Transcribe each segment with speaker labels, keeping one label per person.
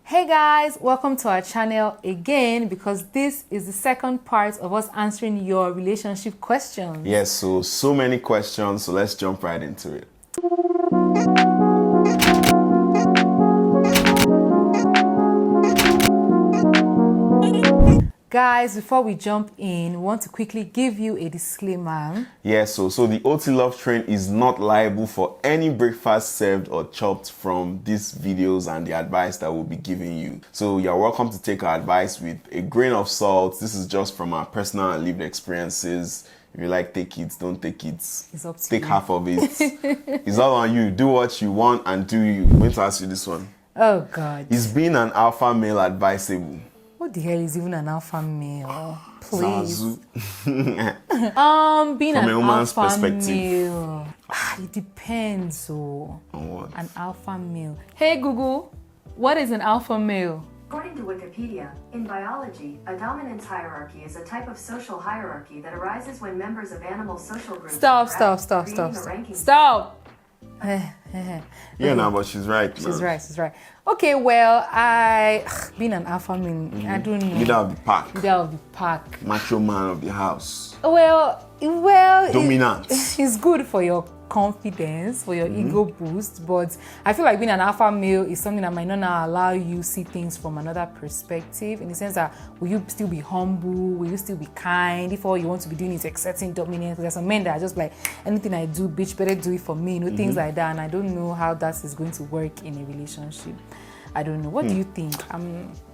Speaker 1: Hey guys, welcome to our channel again because this is the second part of us answering your relationship questions.
Speaker 2: Yes, so many questions, so let's jump right into it.
Speaker 1: Guys, before we jump in, we want to quickly give you a disclaimer.
Speaker 2: Yes, so the OT Love Train is not liable for any breakfast served or chopped from these videos and the advice that we'll be giving you. So you're welcome to take our advice with a grain of salt. This is just from our personal and lived experiences. If you like, take it, don't take it.
Speaker 1: It's up to
Speaker 2: Take
Speaker 1: you.
Speaker 2: half of it. It's all on you. Do what you want and do you. I'm going to ask you this one.
Speaker 1: Oh God.
Speaker 2: Is being an alpha male advisable?
Speaker 1: What the hell is even an alpha male? Please.
Speaker 2: Zazu.
Speaker 1: Being
Speaker 2: From
Speaker 1: an
Speaker 2: a woman's
Speaker 1: alpha
Speaker 2: perspective.
Speaker 1: male. It depends. Oh.
Speaker 2: On what?
Speaker 1: An alpha male. Hey Google, what is an alpha male?
Speaker 3: According to Wikipedia, in biology, a dominance hierarchy is a type of social hierarchy that arises when members of animal social groups
Speaker 1: Stop.
Speaker 3: creating a ranking
Speaker 2: Yeah, no, but she's right.
Speaker 1: She's
Speaker 2: man.
Speaker 1: right. Okay, well, being an alpha male, I don't know.
Speaker 2: Leader of the pack.
Speaker 1: Leader of the pack.
Speaker 2: Macho man of the house.
Speaker 1: Well,
Speaker 2: Dominant.
Speaker 1: It's good for your confidence, for your ego boost, but I feel like being an alpha male is something that might not now allow you see things from another perspective, in the sense that will you still be humble, will you still be kind, if all you want to be doing is exerting dominance. There's some men that are just like, anything I do, bitch, better do it for me, things like that, and I don't know how that is going to work in a relationship. I don't know. What do you think?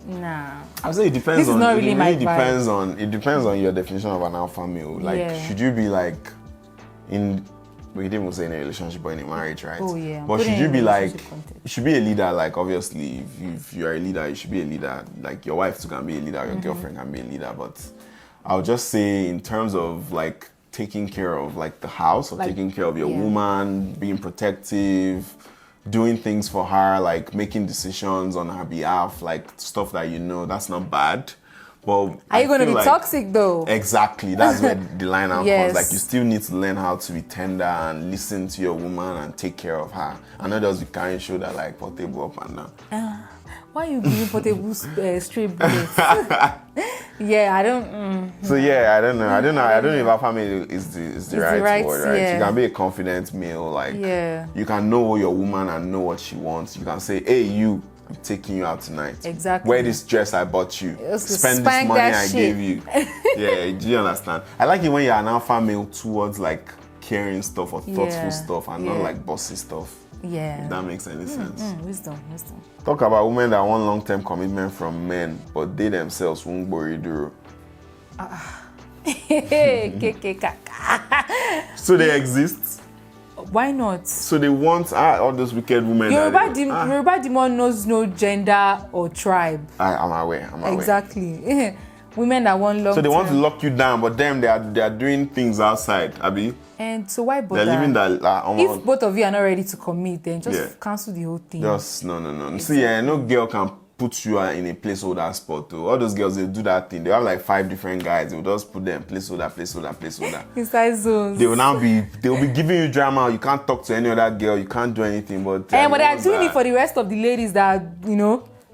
Speaker 1: Nah.
Speaker 2: I would say it depends
Speaker 1: This is
Speaker 2: on.
Speaker 1: not really
Speaker 2: it
Speaker 1: my
Speaker 2: really depends
Speaker 1: vibe.
Speaker 2: on. It depends on your definition of an alpha male. Like,
Speaker 1: Yeah.
Speaker 2: should you be like in? We didn't even say in a relationship or in a marriage, right?
Speaker 1: Oh, yeah.
Speaker 2: But
Speaker 1: Put it
Speaker 2: should you
Speaker 1: in
Speaker 2: be
Speaker 1: a
Speaker 2: like?
Speaker 1: relationship context.
Speaker 2: You should be a leader. Like, obviously, if you are a leader, you should be a leader. Like, your wife too can be a leader. Your girlfriend can be a leader. But I would just say, in terms of like taking care of like the house or
Speaker 1: Like,
Speaker 2: taking care of your
Speaker 1: yeah.
Speaker 2: woman, being protective, doing things for her, like making decisions on her behalf, like stuff that that's not bad. But
Speaker 1: Are you going to be toxic though?
Speaker 2: Exactly, that's where the line out
Speaker 1: Yes.
Speaker 2: comes. Like, you still need to learn how to be tender and listen to your woman and take care of her. And not just be carrying shoulder like portable up and down.
Speaker 1: Why are you giving portable straight bullets? Yeah, I don't.
Speaker 2: So yeah, I don't know if alpha male is the right word, right?
Speaker 1: yeah.
Speaker 2: You can be a confident male, like
Speaker 1: Yeah.
Speaker 2: you can know your woman and know what she wants. You can say, hey, I'm taking you out tonight.
Speaker 1: Exactly.
Speaker 2: Wear this dress I bought you. Spend this
Speaker 1: spank
Speaker 2: money
Speaker 1: that
Speaker 2: I
Speaker 1: shit.
Speaker 2: gave you. Yeah, do you understand? I like it when you're an alpha male towards like caring stuff or thoughtful
Speaker 1: Yeah,
Speaker 2: stuff and not
Speaker 1: yeah.
Speaker 2: like bossy stuff.
Speaker 1: Yeah.
Speaker 2: If that makes any sense.
Speaker 1: Wisdom.
Speaker 2: Talk about women that want long-term commitment from men, but they themselves won't worry duro. So they exist.
Speaker 1: Why not?
Speaker 2: So they want all those wicked women.
Speaker 1: Yoruba demon knows no gender or tribe.
Speaker 2: I'm aware.
Speaker 1: Exactly. Women that want long.
Speaker 2: So they want to lock you down, but them they are doing things outside, Abi.
Speaker 1: And so why bother?
Speaker 2: They're living that.
Speaker 1: If both of you are not ready to commit, then just
Speaker 2: Yeah.
Speaker 1: cancel the whole thing.
Speaker 2: Just no. See, no girl can put you in a placeholder spot. Though. All those girls, they do that thing. They have like 5 different guys. They will just put them placeholder.
Speaker 1: Inside zones.
Speaker 2: They will be giving you drama. You can't talk to any other girl. You can't do anything. But
Speaker 1: But they are doing it for the rest of the ladies that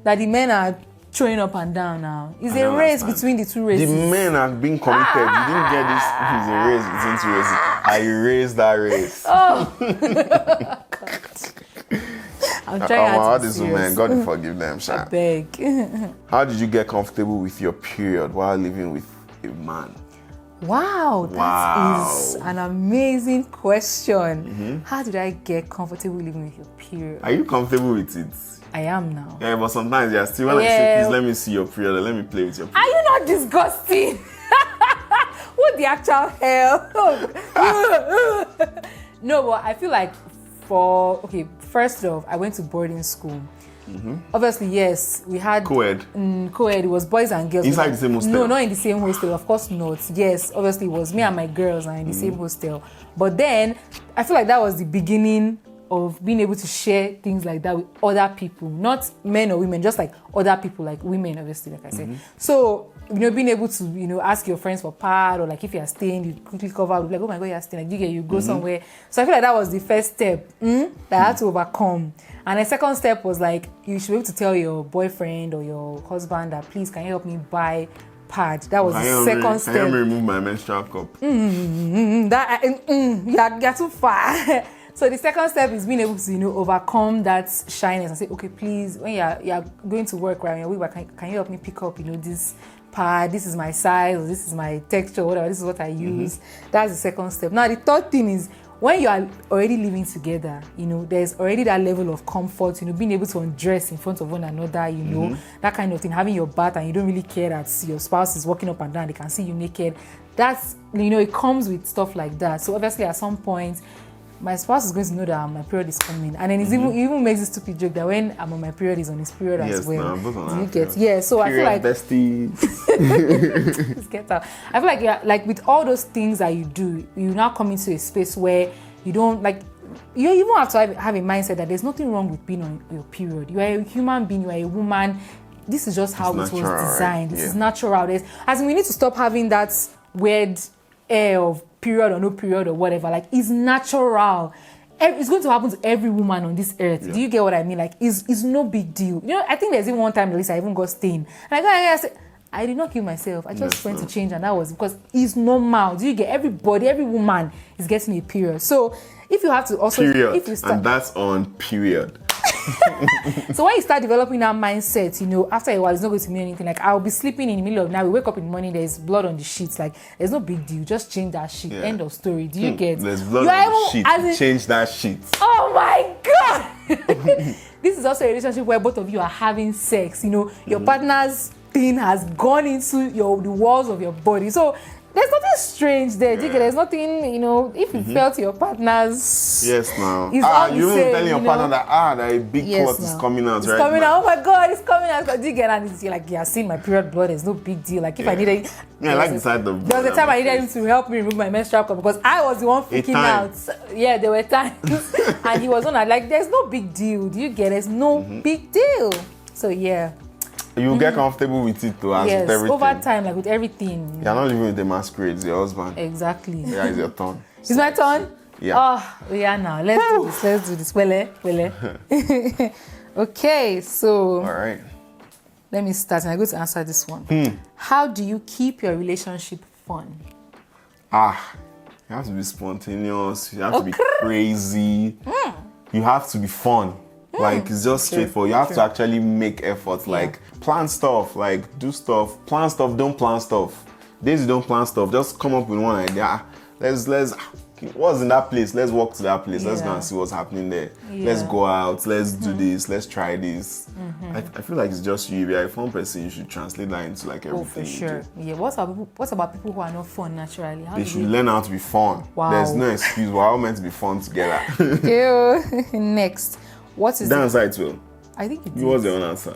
Speaker 1: that the men are throwing up and down now. It's a race between the two races.
Speaker 2: The men are being committed. You didn't get this. It's a race between 2 races. I erased that race.
Speaker 1: I'm trying
Speaker 2: all
Speaker 1: to be
Speaker 2: these
Speaker 1: serious.
Speaker 2: women, God forgive them, Sha.
Speaker 1: Beg.
Speaker 2: How did you get comfortable with your period while living with a man?
Speaker 1: Wow, that
Speaker 2: Wow.
Speaker 1: is an amazing question. How did I get comfortable living with your period?
Speaker 2: Are you comfortable with it?
Speaker 1: I am now.
Speaker 2: Yeah, but sometimes you're still, when I say, please let me see your period, let me play with your period.
Speaker 1: Are you not disgusting? What the actual hell? No, but I feel like first off, I went to boarding school. Obviously, yes, we had
Speaker 2: Co-ed?
Speaker 1: Co-ed, it was boys and girls.
Speaker 2: Inside the same hostel?
Speaker 1: No, not in the same hostel, of course not. Yes, obviously it was me and my girls are in the same hostel. But then, I feel like that was the beginning of being able to share things like that with other people, not men or women, just like other people, like women, obviously, like I said. So, being able to, ask your friends for pad, or like if you're staying, you quickly cover up, like, oh my God, you're staying, like you go somewhere. So I feel like that was the first step that I had to overcome. And the second step was like, you should be able to tell your boyfriend or your husband that, please, can you help me buy pad? That was the second step.
Speaker 2: Can you remove my menstrual cup?
Speaker 1: You're too far. So the second step is being able to, overcome that shyness and say, okay, please, when you're going to work, right, can you help me pick up, this pad? This is my size, or this is my texture, whatever. This is what I use. That's the second step. Now the third thing is, when you are already living together, there's already that level of comfort, being able to undress in front of one another, that kind of thing, having your bath, and you don't really care that your spouse is walking up and down, they can see you naked. That's, it comes with stuff like that. So obviously at some point, my spouse is going to know that my period is coming. And then he even makes a stupid joke that when I'm on my period, he's on his period as well. So I feel like
Speaker 2: besties.
Speaker 1: Just get out. I feel like with all those things that you do, you now come into a space where you don't you even have to have a mindset that there's nothing wrong with being on your period. You are a human being, you are a woman. This is just how it was designed. Right? This is natural. We need to stop having that weird air of period or no period or whatever. Like, it's natural. It's going to happen to every woman on this earth. Do you get what I mean? Like, it's no big deal. I think there's even one time, at least I even got stained. And I said, I did not kill myself. I just went to change, and that was because it's normal. Do you get? Every woman is getting a period. So if you have to also
Speaker 2: and that's on period.
Speaker 1: So when you start developing that mindset, after a while, it's not going to mean anything. Like, I'll be sleeping in the middle of the night, we wake up in the morning, there's blood on the sheets. Like, there's no big deal. Just change that sheet. End of story. Do you get?
Speaker 2: There's blood on the sheet. Change that sheet.
Speaker 1: Oh my God! This is also a relationship where both of you are having sex. Your partner's thing has gone into the walls of your body. So there's nothing strange there. There's nothing, if you felt your partner's...
Speaker 2: Yes, now.
Speaker 1: You
Speaker 2: even telling your partner that a big clot is coming out,
Speaker 1: right? It's coming out. Oh my God, it's coming out. Do you get? And it's like, seeing my period blood, there's no big deal. Like, if I needed...
Speaker 2: I like the side of...
Speaker 1: There was a time I needed him to help me remove my menstrual cup because I was the one freaking out. Yeah, there were times. And he was on like, there's no big deal. Do you get? There's no big deal. So, yeah.
Speaker 2: You get comfortable with it too, as with everything.
Speaker 1: Over time, like with everything.
Speaker 2: You're not living with the masquerade, it's your husband.
Speaker 1: Exactly.
Speaker 2: Yeah, it's your turn.
Speaker 1: It's my turn?
Speaker 2: Yeah.
Speaker 1: Oh, yeah, now. Let's do this. Wele. Okay, so...
Speaker 2: All right.
Speaker 1: Let me start, and I'm going to answer this one. How do you keep your relationship fun?
Speaker 2: You have to be spontaneous. You have to be crazy. You have to be fun. Like, it's just straightforward. You have to actually make efforts. Like, plan stuff. Like, do stuff. Plan stuff. Don't plan stuff. Days you don't plan stuff. Just come up with one idea. Let's. What's in that place? Let's walk to that place. Let's go and see what's happening there. Let's go out. Let's do this. Let's try this. I feel like it's just you. If you're a fun person, you should translate that into like everything.
Speaker 1: Oh, for sure. Yeah. What about people who are not fun naturally?
Speaker 2: They should learn how to be fun.
Speaker 1: Wow.
Speaker 2: There's no excuse. We're all meant to be fun together.
Speaker 1: Next. What is
Speaker 2: the answer it will?
Speaker 1: I think it is.
Speaker 2: What's the answer?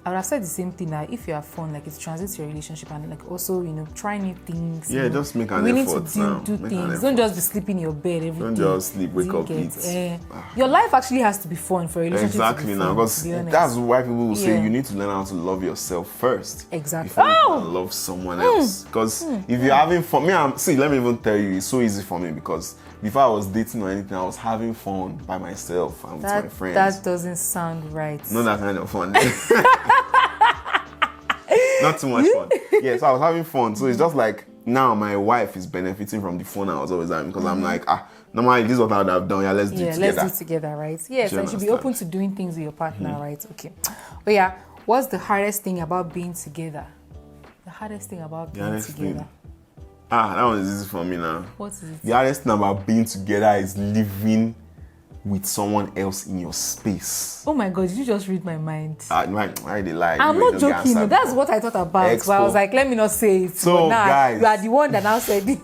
Speaker 1: I would have said the same thing, that if you have fun, like, it translates to your relationship, and like also, try new things.
Speaker 2: Yeah, just make an effort now.
Speaker 1: Do things. Don't just be sleeping in your bed every day.
Speaker 2: Don't just sleep, wake up, eat.
Speaker 1: Your life actually has to be fun for a relationship.
Speaker 2: Exactly, now, because that's why people will say you need to learn how to love yourself first.
Speaker 1: Exactly.
Speaker 2: Before you can love someone else. Because if you're having fun, let me even tell you, it's so easy for me because before I was dating or anything, I was having fun by myself and with my friends.
Speaker 1: That doesn't sound right.
Speaker 2: Not that kind of fun. Not too much fun. Yeah, so I was having fun. So it's just like now my wife is benefiting from the fun I was always having because I'm like, normally this is what I would have done. Yeah, let's do it together.
Speaker 1: Let's do it together, right? Yes, and you should be open to doing things with your partner, right? Okay. But yeah, what's the hardest thing about being together? The hardest thing about being together.
Speaker 2: That one is easy for me now.
Speaker 1: What is it?
Speaker 2: The hardest thing about being together is living with someone else in your space.
Speaker 1: Oh my God, did you just read my mind?
Speaker 2: Why they lie?
Speaker 1: I'm not joking. That's what I thought about. But I was like, let me not say it.
Speaker 2: So guys,
Speaker 1: you are the one that now said it.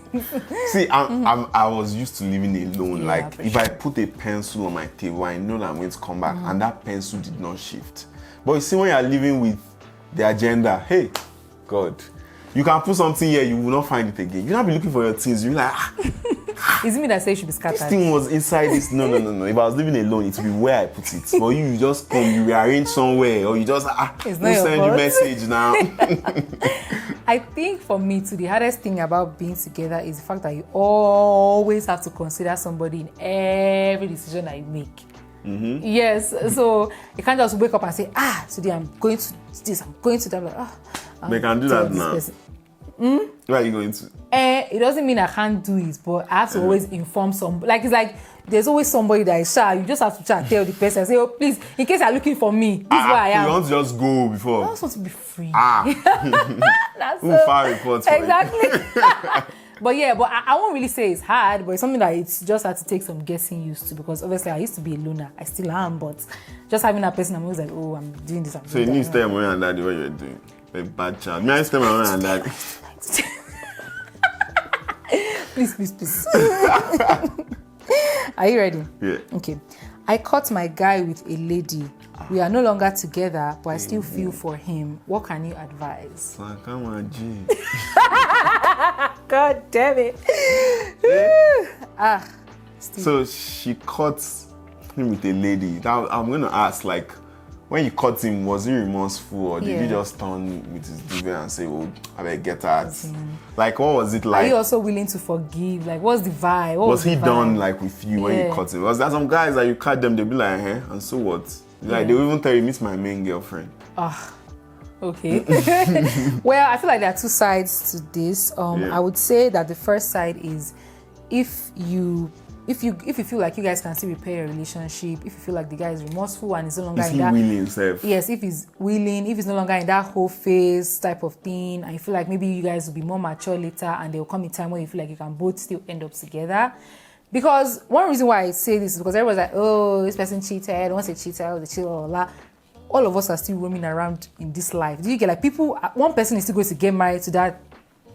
Speaker 2: See, I was used to living alone. Like, if I put a pencil on my table, I know that I'm going to come back, and that pencil did not shift. But you see, when you are living with the agenda, hey, God, you can put something here, you will not find it again. You'll not be looking for your things. You're like,
Speaker 1: Is it me that say it should be
Speaker 2: This
Speaker 1: scattered?
Speaker 2: thing was inside this. No. If I was living alone, it would be where I put it. But you just come, you rearrange somewhere, or you just
Speaker 1: It's
Speaker 2: who
Speaker 1: not your
Speaker 2: send you
Speaker 1: fault.
Speaker 2: message now.
Speaker 1: I think for me too, the hardest thing about being together is the fact that you always have to consider somebody in every decision that you make. Yes, so you can't just wake up and say, today I'm going to this, I'm going to that. Like,
Speaker 2: They can do that now. Where are you going to?
Speaker 1: It doesn't mean I can't do it, but I have to always inform somebody. Like, it's like there's always somebody that is shy. You just have to try and tell the person, say, oh, please, in case you're looking for me, this is where I am.
Speaker 2: You want to just go before?
Speaker 1: I just want to be free. That's
Speaker 2: Who file reports for
Speaker 1: exactly. But I won't really say it's hard, but it's something that it's just had to take some getting used to, because obviously I used to be a loner. I still am, but just having that person, I'm always like, oh, I'm doing this.
Speaker 2: So you need to tell mommy and daddy what you're doing. A bad child. May I tell my mommy and daddy?
Speaker 1: Please. Are you ready?
Speaker 2: Yeah.
Speaker 1: Okay. I caught my guy with a lady. We are no longer together, but I still feel for him. What can you advise?
Speaker 2: So come on, G.
Speaker 1: God damn it.
Speaker 2: So she caught him with a lady. Now I'm gonna ask, like, when you caught him, was he remorseful, or did he just turn with his diva and say, "Oh, I better get out"? Like, what was it like?
Speaker 1: Are you also willing to forgive? Like, what's the vibe? What
Speaker 2: was he
Speaker 1: the vibe?
Speaker 2: done like with you when you caught him? Was there some guys that you caught them, they'll be like, and so what? Like, they will even tell you, meet my main girlfriend.
Speaker 1: Okay. Well, I feel like there are two sides to this. I would say that the first side is if you feel like you guys can still repair your relationship, if you feel like the guy is remorseful and is no longer
Speaker 2: Is
Speaker 1: in
Speaker 2: he
Speaker 1: that
Speaker 2: willing himself?
Speaker 1: Yes, if he's willing, if he's no longer in that whole phase type of thing, and you feel like maybe you guys will be more mature later and there will come a time where you feel like you can both still end up together. Because one reason why I say this is because everyone's like, oh, this person cheated, once they cheated, they cheated, all of us are still roaming around in this life. Do you get, like, people, one person is still going to get married to that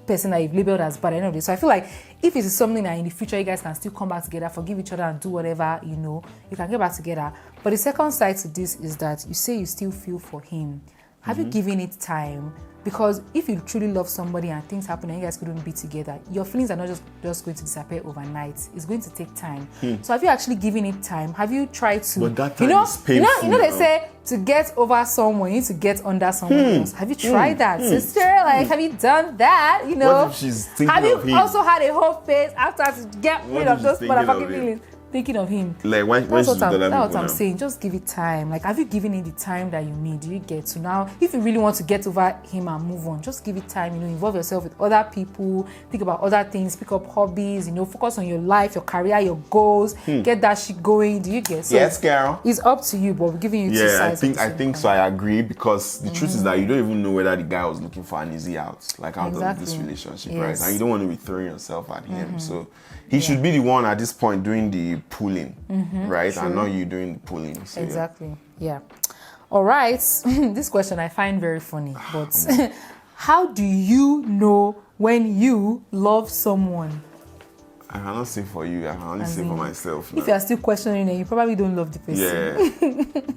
Speaker 1: person that you've labeled as bad at the end of the day. So I feel like if it is something that in the future you guys can still come back together, forgive each other and do whatever, you can get back together. But the second side to this is that you say you still feel for him. Have you given it time? Because if you truly love somebody and things happen and you guys couldn't be together, your feelings are not just going to disappear overnight. It's going to take time. So have you actually given it time? Have you tried to?
Speaker 2: But that time is painful.
Speaker 1: They say to get over someone, you need to get under someone else. Have you tried that, sister? Like, have you done that?
Speaker 2: What if she's thinking
Speaker 1: have you
Speaker 2: of him?
Speaker 1: also had a whole phase after to get rid of those motherfucking feelings? Thinking of him.
Speaker 2: Like, when
Speaker 1: that's
Speaker 2: she's
Speaker 1: what I'm saying. Just give it time. Like, have you given it the time that you need? Do you get to now? If you really want to get over him and move on, just give it time. Involve yourself with other people. Think about other things. Pick up hobbies. Focus on your life, your career, your goals. Get that shit going. Do you get? So
Speaker 2: yes, Carol.
Speaker 1: It's up to you, but we're giving you two sides.
Speaker 2: I think so. I agree, because the truth is that you don't even know whether the guy was looking for an easy out, like out of this relationship, right? And you don't want to be throwing yourself at him. So he should be the one at this point doing the pulling, right? True. And not you doing the pulling. So,
Speaker 1: exactly. Yeah. All right. This question I find very funny, but how do you know when you love someone?
Speaker 2: I cannot say for you. I can only say for myself.
Speaker 1: If you are still questioning it, you probably don't love the person.
Speaker 2: Yeah.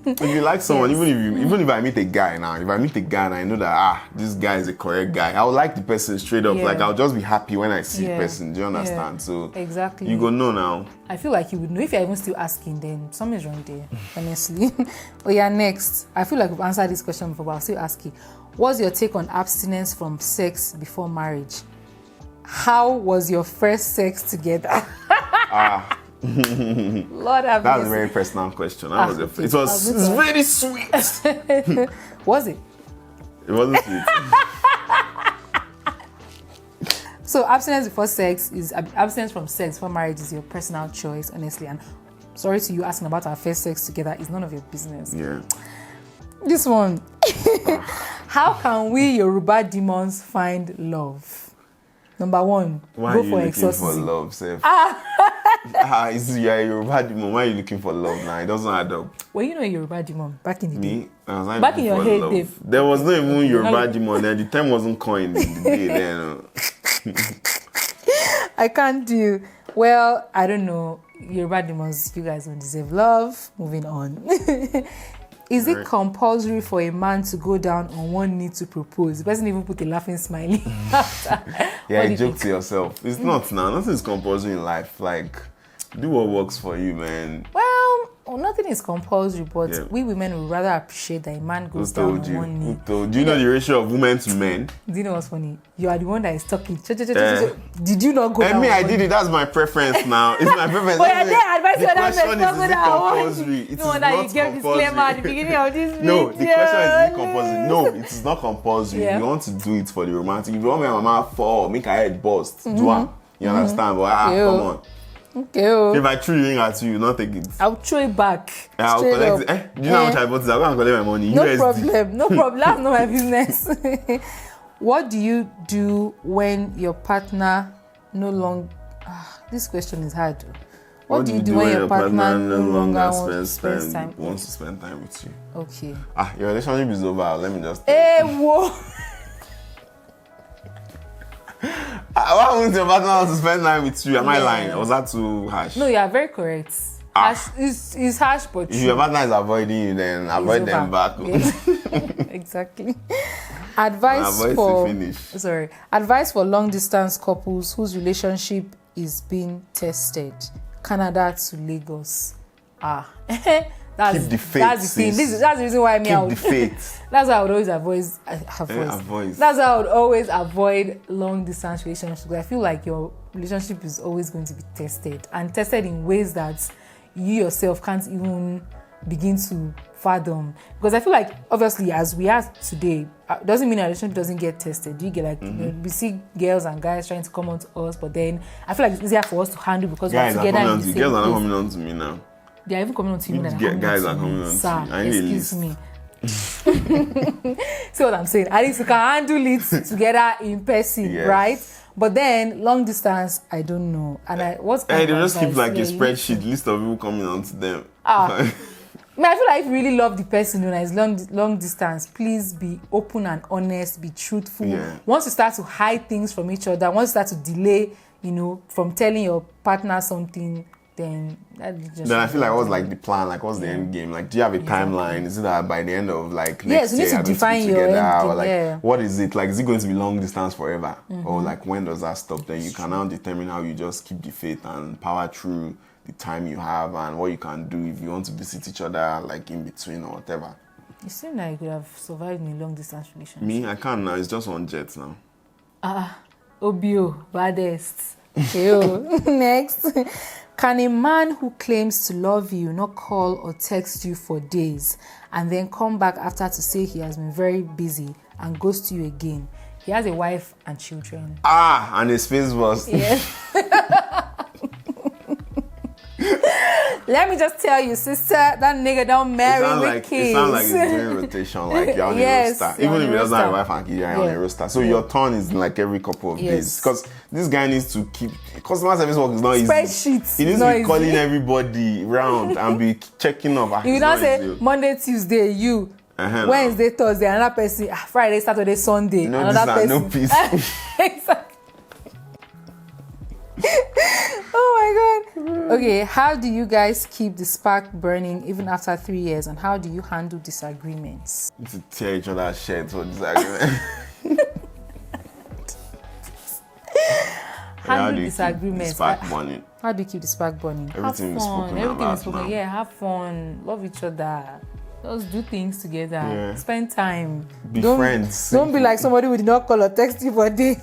Speaker 2: If you like someone, even if I meet a guy now, if I meet a guy and I know that this guy is a correct guy, I would like the person straight up. Like, I'll just be happy when I see the person. Do you understand? So
Speaker 1: exactly.
Speaker 2: You go know now.
Speaker 1: I feel like you would know. If you're even still asking, then something's wrong there, honestly. Next. I feel like we've answered this question before, but I'll still ask you. What's your take on abstinence from sex before marriage? How was your first sex together? Lord have mercy.
Speaker 2: That's a very personal question. It was very sweet.
Speaker 1: Was it?
Speaker 2: It wasn't sweet.
Speaker 1: So abstinence before sex is abstinence from sex before marriage is your personal choice, honestly. And sorry to you asking about our first sex together. It's none of your business.
Speaker 2: Yeah.
Speaker 1: This one. How can we Yoruba demons find love? Number one,
Speaker 2: why
Speaker 1: go
Speaker 2: are you
Speaker 1: for
Speaker 2: looking
Speaker 1: exorcism.
Speaker 2: for love, Seth? You're a Yoruba demon. Why are you looking for love now? It doesn't add up.
Speaker 1: Well, you're a Yoruba demon back in the day.
Speaker 2: Me? I was
Speaker 1: back in your head,
Speaker 2: love.
Speaker 1: Dave.
Speaker 2: There was no even Yoruba demon then. The term wasn't coined in the day then.
Speaker 1: I can't do. Well, I don't know. Yoruba demons, you guys don't deserve love. Moving on. Is it compulsory for a man to go down on one knee to propose? The person even put a laughing smiley.
Speaker 2: Yeah, you joke to yourself. It's not now. Nothing is compulsory in life. Like, do what works for you, man.
Speaker 1: Well, nothing is compulsory, but we women would rather appreciate that a man goes down on one knee.
Speaker 2: Do you know the ratio of women to men?
Speaker 1: Do you know what's funny? You are the one that is talking. Did you not go down?
Speaker 2: I mean, I did it. That's my preference now. It's my preference.
Speaker 1: But you're there advising
Speaker 2: the
Speaker 1: others
Speaker 2: question
Speaker 1: not
Speaker 2: is
Speaker 1: go
Speaker 2: it
Speaker 1: down.
Speaker 2: compulsory? It is
Speaker 1: No, that
Speaker 2: not
Speaker 1: you gave
Speaker 2: compulsory.
Speaker 1: disclaimer at the beginning of this video.
Speaker 2: No, the question is it compulsory? No, it is not compulsory.
Speaker 1: Yeah.
Speaker 2: You want to do it for the romantic. If you want my mama fall, make her head bust, do it. You understand? But come on.
Speaker 1: Okay.
Speaker 2: If I throw the ring at you, not take it.
Speaker 1: I'll throw it back.
Speaker 2: I'll collect it. Do you know how much I bought it? I'll go and collect my money.
Speaker 1: No
Speaker 2: USD.
Speaker 1: problem. No problem. That's not my business. What do you do when your partner no longer... this question is hard. What do you do when your partner no longer wants to
Speaker 2: spend time with you?
Speaker 1: Okay.
Speaker 2: Your relationship is over. Let me just...
Speaker 1: Hey, whoa.
Speaker 2: Why wouldn't your partner want to spend time with you? Am I lying? Or was that too harsh?
Speaker 1: No, you are very correct. Harsh, it's harsh, but
Speaker 2: if your partner is avoiding you, then avoid them back.
Speaker 1: Exactly. Advice for long distance couples whose relationship is being tested. Canada to Lagos. Keep the faith. That's the thing. That's the reason why
Speaker 2: keep the faith.
Speaker 1: That's how I would always avoid. That's how I would always avoid long distance relationships. I feel like your relationship is always going to be tested, and tested in ways that you yourself can't even begin to fathom. Because I feel like, obviously, as we are today, doesn't mean our relationship doesn't get tested. You get like we see girls and guys trying to come on to us, but then I feel like it's easier for us to handle because we're together in the same
Speaker 2: girls are not
Speaker 1: place.
Speaker 2: coming on to me now.
Speaker 1: They are even coming on to you.
Speaker 2: Guys are coming on
Speaker 1: Sir,
Speaker 2: to me. I need
Speaker 1: excuse me. See what I'm saying? At least you can handle it together in person, right? But then long distance, I don't know. And
Speaker 2: they just keep like a spreadsheet list of people coming on to them.
Speaker 1: I feel like if you really love the person, when it's long distance, please be open and honest, be truthful. Once you start to hide things from each other, once you start to delay, from telling your partner something, then
Speaker 2: I feel like what's like the plan, like what's the end game? Like, do you have a timeline? Is it that by the end of like next year
Speaker 1: you need to define your end game,
Speaker 2: or like what is it? Like, is it going to be long distance forever? Or like when does that stop? Then you can now determine how you just keep the faith and power through the time you have and what you can do if you want to visit each other like in between or whatever.
Speaker 1: You seem like you could have survived in a long distance relationship.
Speaker 2: Me, I can't now. It's just on jet now.
Speaker 1: Obio, baddest. Next. Can a man who claims to love you not call or text you for days and then come back after to say he has been very busy and ghost you again? He has a wife and children.
Speaker 2: And his face was...
Speaker 1: Yes. Let me just tell you, sister, that nigga don't marry with kids.
Speaker 2: It sounds like it's doing rotation, like you're on a roster. Even if he doesn't have a wife and kids, you're on a roster. So your turn is like every couple of days. Because this guy needs to keep... Customer service work is not easy.
Speaker 1: Spreadsheets.
Speaker 2: He needs to be calling everybody round and be checking up.
Speaker 1: You don't say Monday, Tuesday, you. Wednesday, Thursday, another person. Friday, Saturday, Sunday, another person.
Speaker 2: No peace.
Speaker 1: Exactly. Oh my God. Okay, how do you guys keep the spark burning even after 3 years, and how do you handle disagreements?
Speaker 2: To tear each other's shirts or disagreement.
Speaker 1: Handle disagreements.
Speaker 2: Spark burning.
Speaker 1: How do you keep the spark burning?
Speaker 2: Everything is spoken.
Speaker 1: Everything is spoken. Yeah, have fun. Love each other. Just do things together.
Speaker 2: Yeah.
Speaker 1: Spend time.
Speaker 2: Be friends.
Speaker 1: Don't be like somebody who did not call or text you for days.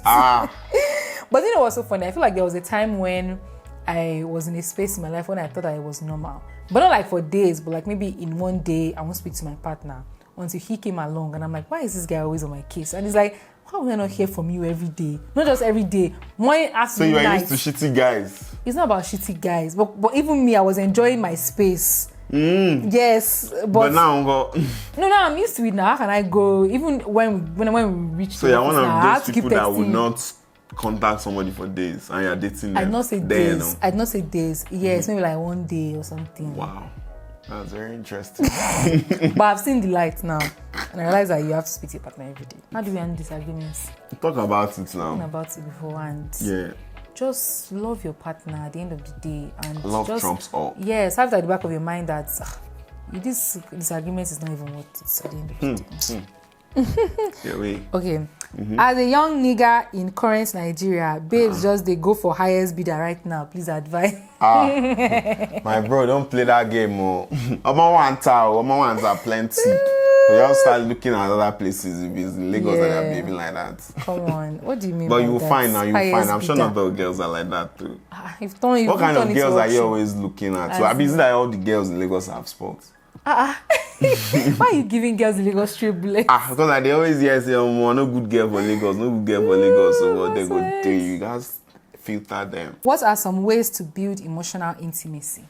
Speaker 1: But you know what's so funny? I feel like there was a time when I was in a space in my life when I thought that it was normal. But not like for days, but like maybe in one day I won't speak to my partner until he came along and I'm like, why is this guy always on my case? And he's like, why would I not hear from you every day? Not just every day. Morning, afternoon,
Speaker 2: so you are
Speaker 1: night.
Speaker 2: used to shitty guys.
Speaker 1: It's not about shitty guys. But even me, I was enjoying my space. Yes, but
Speaker 2: now
Speaker 1: no, I'm used to it now. How can I go? Even when we reach
Speaker 2: so you're one of those people that would not contact somebody for days and you're dating them.
Speaker 1: I'd not say days. I'd not say days. Yes, maybe like 1 day or something.
Speaker 2: Wow, that's very interesting.
Speaker 1: But I've seen the light now, and I realize that you have to speak to your partner every day. How do we handle disagreements?
Speaker 2: Talk about it now.
Speaker 1: Talking about it beforehand.
Speaker 2: Yeah.
Speaker 1: Just love your partner at the end of the day, and
Speaker 2: love
Speaker 1: just,
Speaker 2: trumps all.
Speaker 1: Yes, have that at the back of your mind that this disagreement is not even worth it at the end of the day.
Speaker 2: Yeah, wait.
Speaker 1: Okay. As a young nigger in current Nigeria, babes just they go for highest bidder right now. Please advise.
Speaker 2: My bro, don't play that game more. Omo wants are plenty. You just start looking at other places if it's in Lagos that are behaving like that.
Speaker 1: Come on, what do you mean?
Speaker 2: But
Speaker 1: by
Speaker 2: you will
Speaker 1: that?
Speaker 2: find now, you will
Speaker 1: Highest
Speaker 2: find. I'm sure
Speaker 1: bidder.
Speaker 2: not all girls are like that too.
Speaker 1: What
Speaker 2: What kind of girls are you always looking at? So I mean, is it that all the girls in Lagos have sports?
Speaker 1: Why are you giving girls in Lagos straight bullets?
Speaker 2: Because they always hear say, oh, no good girl for Lagos, no good girl for Lagos. So what they go do, you guys filter them.
Speaker 1: What are some ways to build emotional intimacy?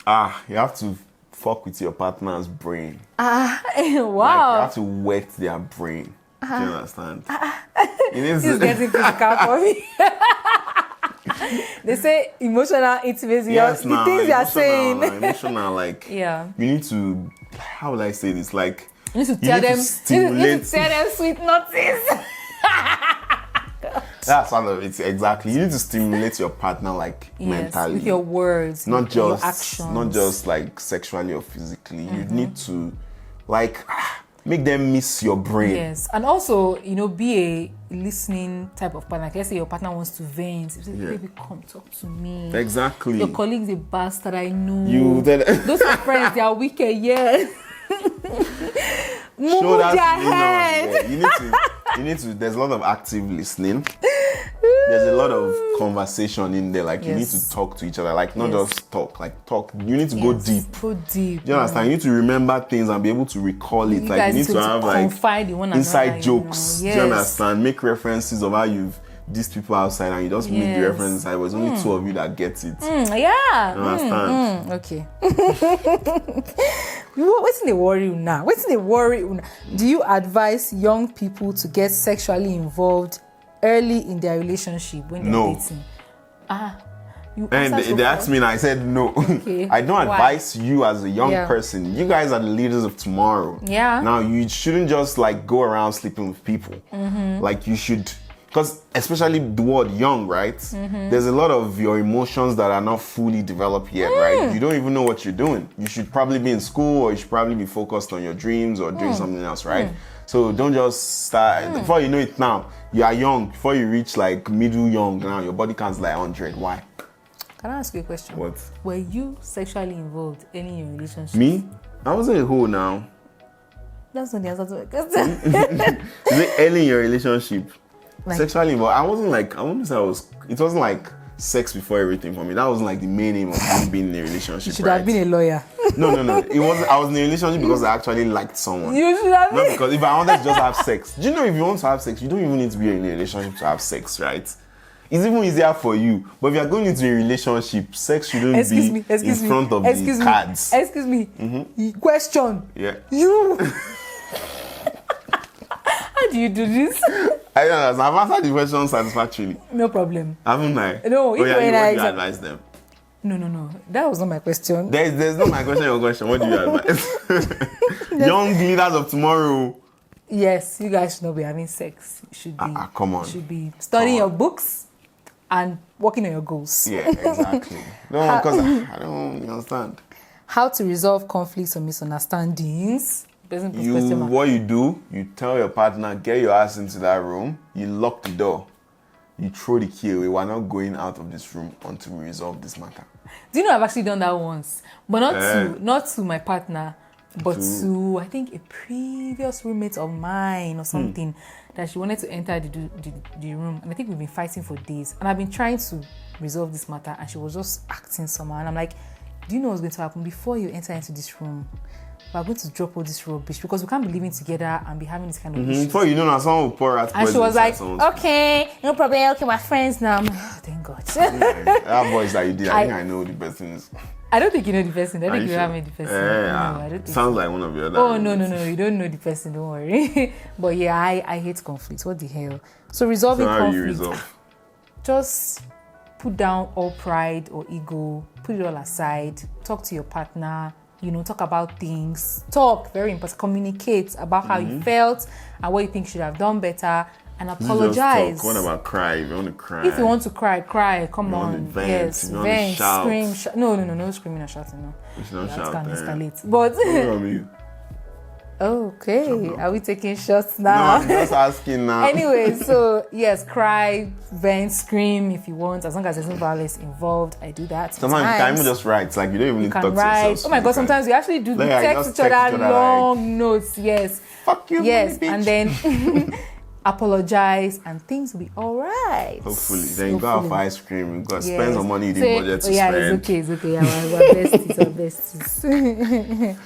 Speaker 2: You have to fuck with your partner's brain.
Speaker 1: Wow.
Speaker 2: Like, you have to wet their brain. Do you understand?
Speaker 1: This is getting physical for me. They say emotional intimacy.
Speaker 2: Yes,
Speaker 1: the things you are saying.
Speaker 2: Emotional, like,
Speaker 1: Yeah.
Speaker 2: you need to, how will I say this? Like,
Speaker 1: You need to tell them. You need to tell
Speaker 2: stimulate.
Speaker 1: them sweet nothings.
Speaker 2: That's one of it, exactly. You need to stimulate your partner, like,
Speaker 1: Yes,
Speaker 2: mentally.
Speaker 1: with your words,
Speaker 2: Not
Speaker 1: with your
Speaker 2: just,
Speaker 1: actions.
Speaker 2: not just like sexually or physically. You need to, like, make them miss your brain.
Speaker 1: Yes, and also, be a listening type of partner. Like, let's say your partner wants to vent. You say, baby, come talk to me.
Speaker 2: Exactly.
Speaker 1: Your colleague's a bastard, I know.
Speaker 2: You then
Speaker 1: Those are friends, they are wicked, yes. Move
Speaker 2: show that
Speaker 1: their
Speaker 2: feeling on.
Speaker 1: head.
Speaker 2: Yeah, you need to. There's a lot of active listening. There's a lot of conversation in there. Like, you need to talk to each other. Like, not just talk. Like, talk. You need to go deep.
Speaker 1: Go deep.
Speaker 2: Do you understand? You need to remember things and be able to recall it.
Speaker 1: You
Speaker 2: Like,
Speaker 1: guys
Speaker 2: you need to have like
Speaker 1: confide in one
Speaker 2: inside
Speaker 1: another,
Speaker 2: jokes.
Speaker 1: Yes.
Speaker 2: Do you understand? Make references of how you've these people outside, and you just make the reference inside. But it's only two of you that get it.
Speaker 1: Yeah.
Speaker 2: You understand?
Speaker 1: Okay. What's in the worry now? What's in the worry? Do you advise young people to get sexually involved early in their relationship when they're dating? You
Speaker 2: And they asked me and I said no.
Speaker 1: Okay.
Speaker 2: I don't
Speaker 1: Why?
Speaker 2: advise you as a young person. You guys are the leaders of tomorrow.
Speaker 1: Yeah.
Speaker 2: Now you shouldn't just like go around sleeping with people. Like, you should, because especially the word young, right? There's a lot of your emotions that are not fully developed yet, right? You don't even know what you're doing. You should probably be in school, or you should probably be focused on your dreams or doing something else, right? So don't just start, before you know it now, you are young. Before you reach like middle young now, your body counts like 100. Why?
Speaker 1: Can I ask you a question?
Speaker 2: What?
Speaker 1: Were you sexually involved early in your relationship?
Speaker 2: Me? I wasn't a hoe now.
Speaker 1: That's not the answer to my question.
Speaker 2: Is it early in your relationship?
Speaker 1: Like,
Speaker 2: Sexually involved. I wouldn't say it wasn't like sex before everything for me. That wasn't like the main aim of me being in a relationship.
Speaker 1: you should have been a lawyer.
Speaker 2: No. It wasn't. I was in a relationship because I actually liked someone.
Speaker 1: You should have
Speaker 2: Not
Speaker 1: been.
Speaker 2: because if I wanted to just have sex. Do you know if you want to have sex, you don't even need to be in a relationship to have sex, right? It's even easier for you. But if you're going into a relationship, sex shouldn't be in front of the cards.
Speaker 1: Excuse me. Question.
Speaker 2: Yeah.
Speaker 1: You. How do you do this?
Speaker 2: I don't know. I've answered the question satisfactorily.
Speaker 1: No problem.
Speaker 2: Haven't I?
Speaker 1: No,
Speaker 2: What do you advise them?
Speaker 1: No. That was not my question.
Speaker 2: There's not my question, your question. What do you advise? Young leaders of tomorrow.
Speaker 1: Yes, you guys should not be having sex. You should be.
Speaker 2: Come on.
Speaker 1: You should be studying your books and working on your goals.
Speaker 2: Yeah, exactly. No, because I don't understand.
Speaker 1: How to resolve conflicts or misunderstandings?
Speaker 2: What you do, you tell your partner, get your ass into that room, you lock the door, you throw the key away. We're not going out of this room until we resolve this matter.
Speaker 1: Do you know I've actually done that once? But not to my partner, but to I think a previous roommate of mine or something, that she wanted to enter the room, and I think we've been fighting for days, and I've been trying to resolve this matter, and she was just acting somehow, and I'm like, do you know what's going to happen before you enter into this room? We're going to drop all this rubbish because we can't be living together and be having this kind of issues.
Speaker 2: Before you know, someone will pour out.
Speaker 1: And she was like, okay, no problem, okay, my friends now. Oh, thank God.
Speaker 2: That voice that you did, I think I know who the person is.
Speaker 1: I don't think you know the person. I think you haven't met the person. No, I don't think
Speaker 2: sounds like one of your other.
Speaker 1: Oh, no, you don't know the person, don't worry. But yeah, I hate conflicts. What the hell? So resolving
Speaker 2: how
Speaker 1: conflict.
Speaker 2: you resolve?
Speaker 1: Just put down all pride or ego, put it all aside, talk to your partner, talk about things, very important, communicate about how you felt and what you think you should have done better, and
Speaker 2: This is just
Speaker 1: apologize.
Speaker 2: talk. What about cry? If you want to cry.
Speaker 1: If you want to cry, cry. Come
Speaker 2: want
Speaker 1: on.
Speaker 2: to vent,
Speaker 1: Yes,
Speaker 2: if you want to
Speaker 1: vent,
Speaker 2: shout.
Speaker 1: scream. No screaming or shouting. No.
Speaker 2: You should not
Speaker 1: That
Speaker 2: shout
Speaker 1: can
Speaker 2: there.
Speaker 1: escalate. But
Speaker 2: What about me?
Speaker 1: okay, are we taking shots
Speaker 2: No,
Speaker 1: now?
Speaker 2: I'm just asking now.
Speaker 1: Anyway, so yes, cry, vent, scream if you want, as long as there's no violence involved. I do that.
Speaker 2: Sometimes you can even just write. It's like you don't even need to
Speaker 1: can
Speaker 2: talk to
Speaker 1: write.
Speaker 2: yourself.
Speaker 1: Oh my
Speaker 2: You
Speaker 1: god,
Speaker 2: can-
Speaker 1: sometimes we actually do
Speaker 2: Like,
Speaker 1: text
Speaker 2: just
Speaker 1: each other
Speaker 2: text each other,
Speaker 1: long notes. Yes.
Speaker 2: Fuck you,
Speaker 1: Yes,
Speaker 2: bitch.
Speaker 1: and then apologize and things will be alright.
Speaker 2: Hopefully. Then you go out for ice cream. You go spend some money you
Speaker 1: So,
Speaker 2: didn't budget to
Speaker 1: yeah,
Speaker 2: spend.
Speaker 1: it's okay. Yeah, we're besties.